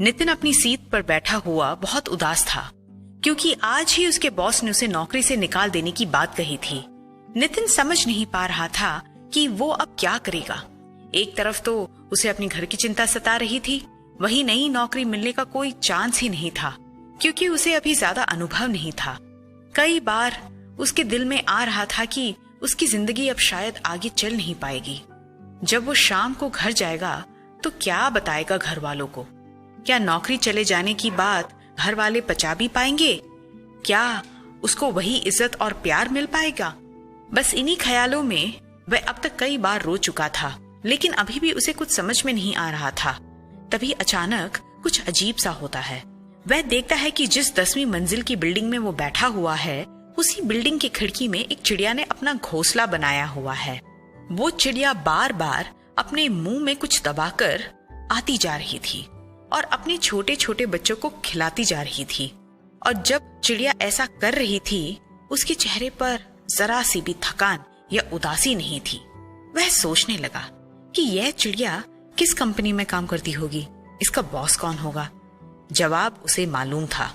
नितिन अपनी सीट पर बैठा हुआ बहुत उदास था, क्योंकि आज ही उसके बॉस ने उसे नौकरी से निकाल देने की बात कही थी। नितिन समझ नहीं पा रहा था कि वो अब क्या करेगा। एक तरफ तो उसे अपनी घर की चिंता सता रही थी, वहीं नई नौकरी मिलने का कोई चांस ही नहीं था, क्योंकि उसे अभी ज्यादा अनुभव नहीं था। कई बार उसके दिल में आ रहा था कि उसकी जिंदगी अब शायद आगे चल नहीं पाएगी। जब वो शाम को घर जाएगा तो क्या बताएगा घर वालों को? क्या नौकरी चले जाने की बात घर वाले पचा भी पाएंगे? क्या उसको वही इज्जत और प्यार मिल पाएगा? बस इन्हीं ख्यालों में वह अब तक कई बार रो चुका था, लेकिन अभी भी उसे कुछ समझ में नहीं आ रहा था। तभी अचानक कुछ अजीब सा होता है। वह देखता है कि जिस 10वीं मंजिल की बिल्डिंग में वो बैठा हुआ है, उसी बिल्डिंग की खिड़की में एक चिड़िया ने अपना घोंसला बनाया हुआ है। वो चिड़िया बार बार अपने मुंह में कुछ दबाकर आती जा रही थी और अपने छोटे छोटे बच्चों को खिलाती जा रही थी। और जब चिड़िया ऐसा कर रही थी, उसके चेहरे पर जरा सी भी थकान या उदासी नहीं थी। वह सोचने लगा कि यह चिड़िया किस कंपनी में काम करती होगी, इसका बॉस कौन होगा। जवाब उसे मालूम था।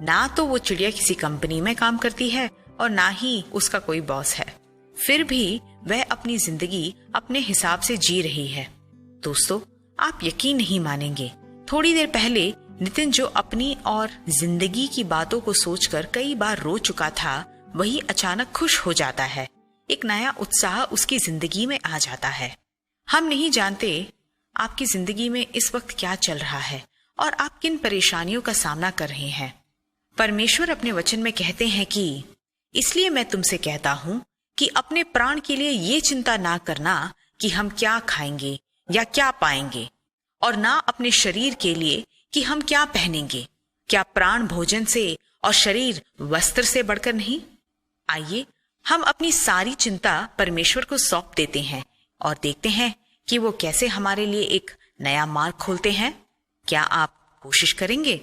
ना तो वो चिड़िया किसी कंपनी में काम करती है और ना ही उसका कोई बॉस है। फिर भी वह अपनी जिंदगी अपने हिसाब से जी रही है। दोस्तों, आप यकीन नहीं मानेंगे, थोड़ी देर पहले नितिन जो अपनी और जिंदगी की बातों को सोचकर कई बार रो चुका था, वही अचानक खुश हो जाता है। एक नया उत्साह उसकी जिंदगी में आ जाता है। हम नहीं जानते आपकी जिंदगी में इस वक्त क्या चल रहा है और आप किन परेशानियों का सामना कर रहे हैं। परमेश्वर अपने वचन में कहते हैं कि इसलिए मैं तुमसे कहता हूं कि अपने प्राण के लिए ये चिंता ना करना कि हम क्या खाएंगे या क्या पाएंगे, और ना अपने शरीर के लिए कि हम क्या पहनेंगे। क्या प्राण भोजन से और शरीर वस्त्र से बढ़कर नहीं? आइए हम अपनी सारी चिंता परमेश्वर को सौंप देते हैं और देखते हैं कि वो कैसे हमारे लिए एक नया मार्ग खोलते हैं। क्या आप कोशिश करेंगे?